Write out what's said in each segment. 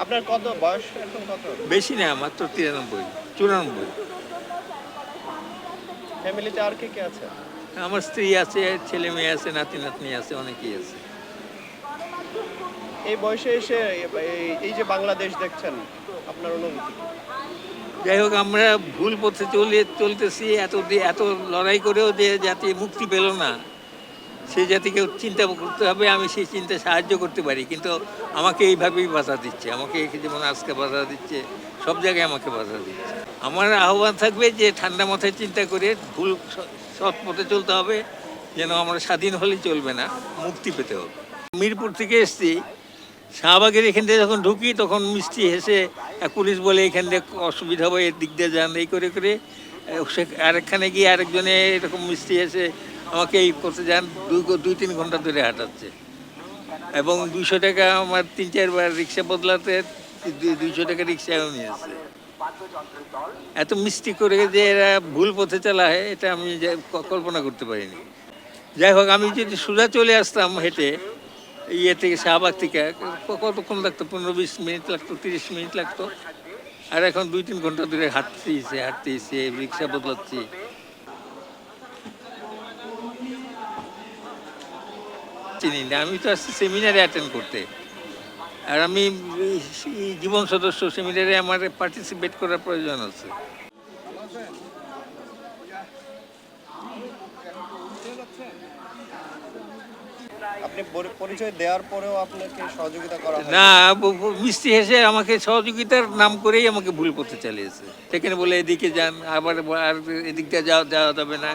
আপনার কত বয়স এখন কত? বেশি না, মাত্র 93, 94। ফ্যামিলিতে আর কে আছে? আমার স্ত্রী আছে, ছেলে মেয়ে আছে, নাতি নাতনি আছে, অনেকেই আছে। এই বয়সে এসে এই যে বাংলাদেশ দেখছেন, আপনার অনুভূতি কি? যাই হোক, আমরা ভুল পথে চলতেছি। এত লড়াই করেও যে জাতি মুক্তি পেল না, সেই জাতিকে চিন্তা করতে হবে। আমি সেই চিন্তা সাহায্য করতে পারি, কিন্তু আমাকে এইভাবেই বাধা দিচ্ছে। আমাকে যেমন আজকে বাধা দিচ্ছে, সব জায়গায় আমাকে বাধা দিচ্ছে। আমার আহ্বান থাকবে যে ঠান্ডা মাথায় চিন্তা করে ভুল সৎ পথে চলতে হবে, যেন আমরা স্বাধীন হলেই চলবে না, মুক্তি পেতে হবে। মিরপুর থেকে এসছি, শাহবাগের এখান থেকে যখন ঢুকি তখন মিষ্টি হেসে পুলিশ বলে এখান থেকে অসুবিধা হবে, এর দিক দিয়ে যান, এই করে করে আরেকখানে গিয়ে আরেকজনে এরকম মিষ্টি হেসে আমাকে এই পথে যান 2-3 ঘন্টা ধরে হাঁটাচ্ছে। এবং 200 টাকা আমার 3-4 বার রিক্সা বদলাতে 200 টাকা রিক্সাও নিয়েছে। এত মিষ্টি করে যে এরা ভুল পথে চালায়, এটা আমি কল্পনা করতে পারিনি। যাই হোক, আমি যদি সোজা চলে আসতাম হেঁটে ইয়ে থেকে, শাহবাগ থেকে, কতক্ষণ লাগতো? 15-20 মিনিট লাগতো, 30 মিনিট লাগতো। আর এখন 2-3 ঘন্টা ধরে হাঁটতেইছে, রিক্সা বদলাচ্ছি। চিনি না, আমি তো আসছি সেমিনারে অ্যাটেন্ড করতে। আর আমি জীবন সদস্য, সেমিনারে আমার পার্টিসিপেট করার প্রয়োজন আছে। আপনি পরিচয় দেওয়ার পরেও আপনাকে সহযোগিতা করা হয় না, মিষ্টি হেসে আমাকে সহযোগিতার নাম করেই আমাকে ভুল পথে চালিয়েছে। সেখানে বলে এদিকে যান, আবার আর এদিক দিয়ে যাওয়া যাবে না,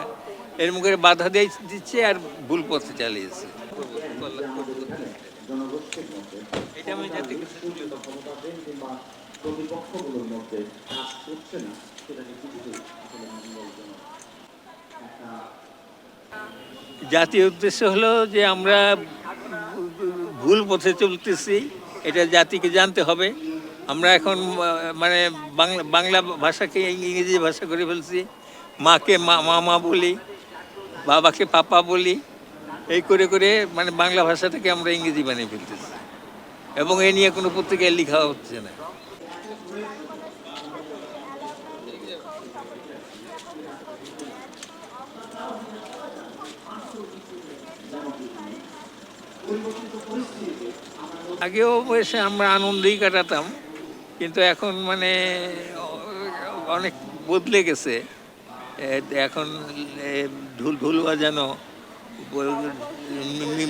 এর মুখে বাধা দিচ্ছে আর ভুল পথে চালিয়েছে। এটা আমি যাতে জাতীয় উদ্দেশ্য হলো যে আমরা ভুল পথে চলতেছি, এটা জাতিকে জানতে হবে। আমরা এখন মানে বাংলা ভাষাকে ইংরেজি ভাষা করে ফেলছি। মাকে মামা বলি, বাবাকে পাপা বলি, এই করে করে মানে বাংলা ভাষাটাকে আমরা ইংরেজি বানিয়ে ফেলতেছি। এবং এ নিয়ে কোনো পত্রিকায় লেখা হচ্ছে না। আগেও এসে আমরা আনন্দেই কাটাতাম, কিন্তু এখন মানে অনেক বদলে গেছে। এখন ঢোল ঢোল বাজানো,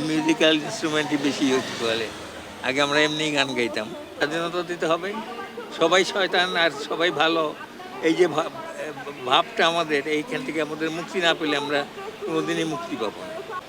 মিউজিক্যাল ইনস্ট্রুমেন্টই বেশি ইউজ করে। আগে আমরা এমনি গান গাইতাম। স্বাধীনতা দিতে হবে, সবাই শয়তান আর সবাই ভালো, এই যে ভাবটা আমাদের, এইখান থেকে আমাদের মুক্তি না পেলে আমরা কোনোদিনই মুক্তি পাবো না।